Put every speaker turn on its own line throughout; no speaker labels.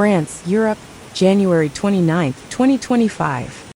France, Europe, January 29, 2025.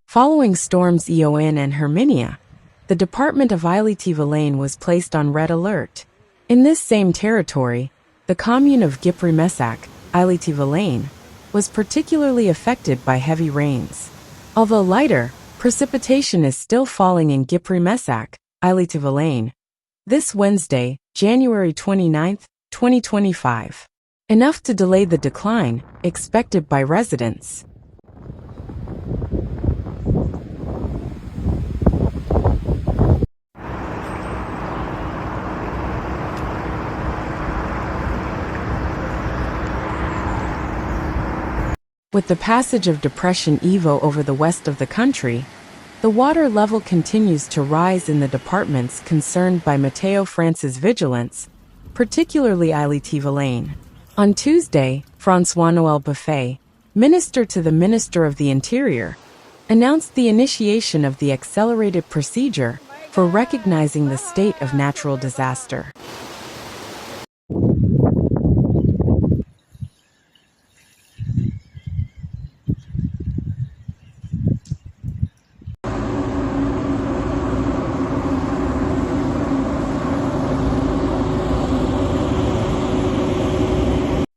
Following storms Eowyn and Herminia, the Department of Ille-et-Vilaine was placed on red alert. In this same territory, the commune of Gypry-Messac, Ille-et-Vilaine, was particularly affected by heavy rains. Although lighter, precipitation is still falling in Gypry-Messac, Ille-et-Vilaine, this Wednesday, January 29, 2025. Enough to delay the decline expected by residents. With the passage of Depression Evo over the west of the country, the water level continues to rise in the departments concerned by Météo France's vigilance, particularly Ille-et-Vilaine. On Tuesday, François-Noël Buffet, minister to the Minister of the Interior, announced the initiation of the accelerated procedure for recognizing the state of natural disaster.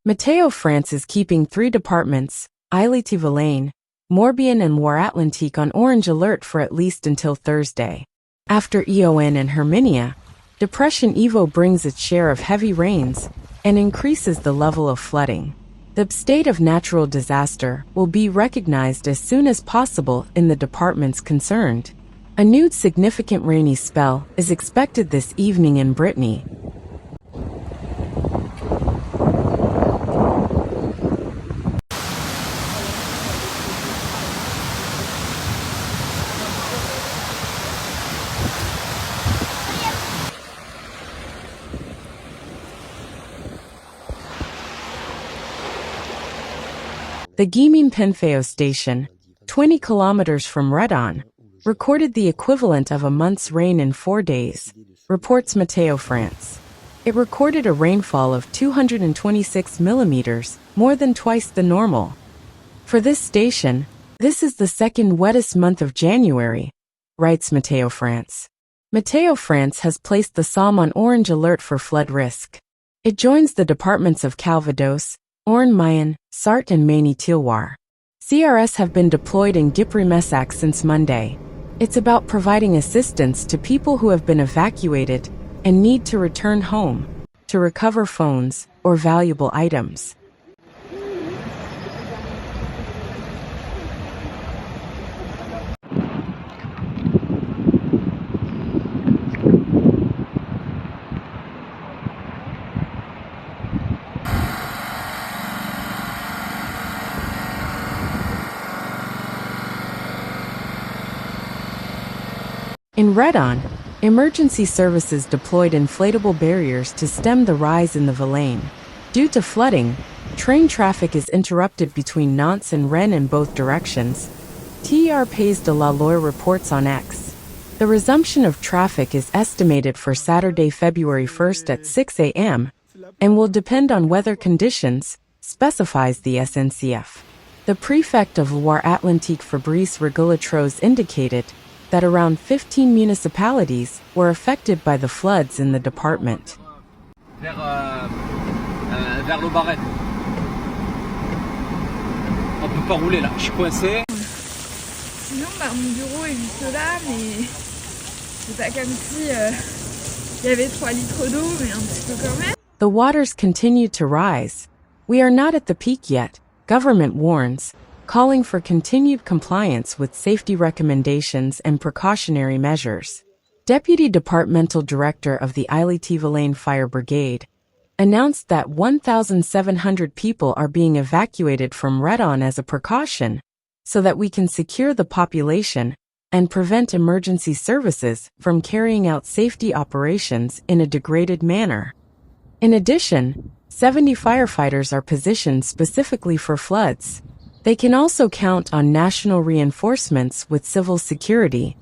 Météo France is keeping 3 departments, Ille-et-Vilaine, Morbihan and Loire-Atlantique, on orange alert for at least until Thursday. After Eowyn and Herminia, Depression Evo brings its share of heavy rains and increases the level of flooding. The state of natural disaster will be recognized as soon as possible in the departments concerned. A new significant rainy spell is expected this evening in Brittany. The Guillemins-Penfeo station, 20 kilometers from Redon, recorded the equivalent of a month's rain in 4 days, reports Météo France. It recorded a rainfall of 226 millimeters, more than twice the normal. For this station, this is the second wettest month of January, writes Météo France. Météo France has placed the Somme on orange alert for flood risk. It joins the departments of Calvados, Orne-Mayenne, Sarthe and Maine-et-Loire. CRS have been deployed in Gypry-Messac since Monday. It's about providing assistance to people who have been evacuated and need to return home, to recover phones or valuable items. In Redon, emergency services deployed inflatable barriers to stem the rise in the Vilaine. Due to flooding, train traffic is interrupted between Nantes and Rennes in both directions, TR Pays de la Loire reports on X. The resumption of traffic is estimated for Saturday, February 1st at 6 a.m. and will depend on weather conditions, specifies the SNCF. The prefect of Loire-Atlantique, Fabrice Regolatros, indicated that around 15 municipalities were affected by the floods in the department.
Vers le Barret. On peut pas rouler là, je suis coincé.
Sinon, mon bureau est juste là, mais c'est pas comme si y avait 3 litres d'eau, mais un petit peu quand même.
The waters continue to rise, We are not at the peak yet, government warns, calling for continued compliance with safety recommendations and precautionary measures. Deputy Departmental Director of the Ille-et-Vilaine Fire Brigade announced that 1,700 people are being evacuated from Redon as a precaution, so that we can secure the population and prevent emergency services from carrying out safety operations in a degraded manner. In addition, 70 firefighters are positioned specifically for floods. They can also count on national reinforcements with civil security.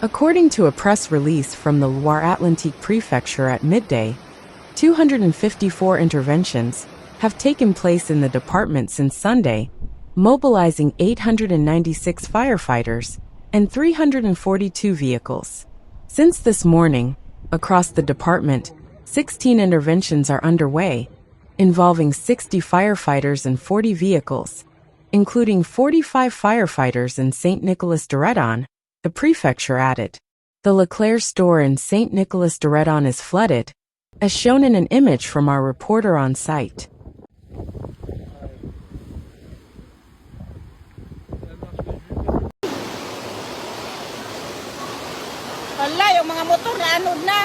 According to a press release from the Loire-Atlantique prefecture at midday, 254 interventions have taken place in the department since Sunday, mobilizing 896 firefighters and 342 vehicles. Since this morning, across the department, 16 interventions are underway, involving 60 firefighters and 40 vehicles, including 45 firefighters in St. Nicolas de Redon. The prefecture added. The Leclerc store in St. Nicolas de Redon is flooded, as shown in an image from our reporter on site.
Hala, yung mga motor na anod na.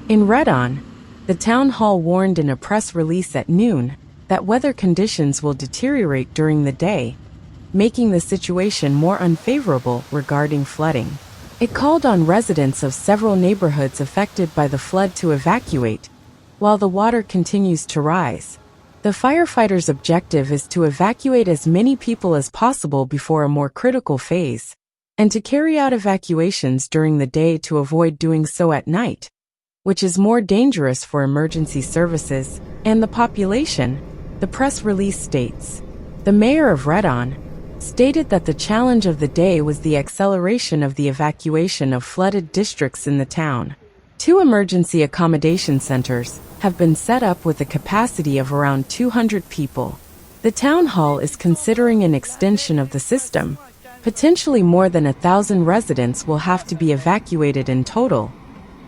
In Redon, the town hall warned in a press release at noon that weather conditions will deteriorate during the day, making the situation more unfavorable regarding flooding. It called on residents of several neighborhoods affected by the flood to evacuate, while the water continues to rise. The firefighters' objective is to evacuate as many people as possible before a more critical phase, and to carry out evacuations during the day to avoid doing so at night, which is more dangerous for emergency services and the population, the press release states. The mayor of Redon stated that the challenge of the day was the acceleration of the evacuation of flooded districts in the town. 2 emergency accommodation centers have been set up with a capacity of around 200 people. The town hall is considering an extension of the system. Potentially more than 1,000 residents will have to be evacuated in total,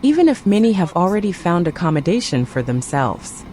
even if many have already found accommodation for themselves.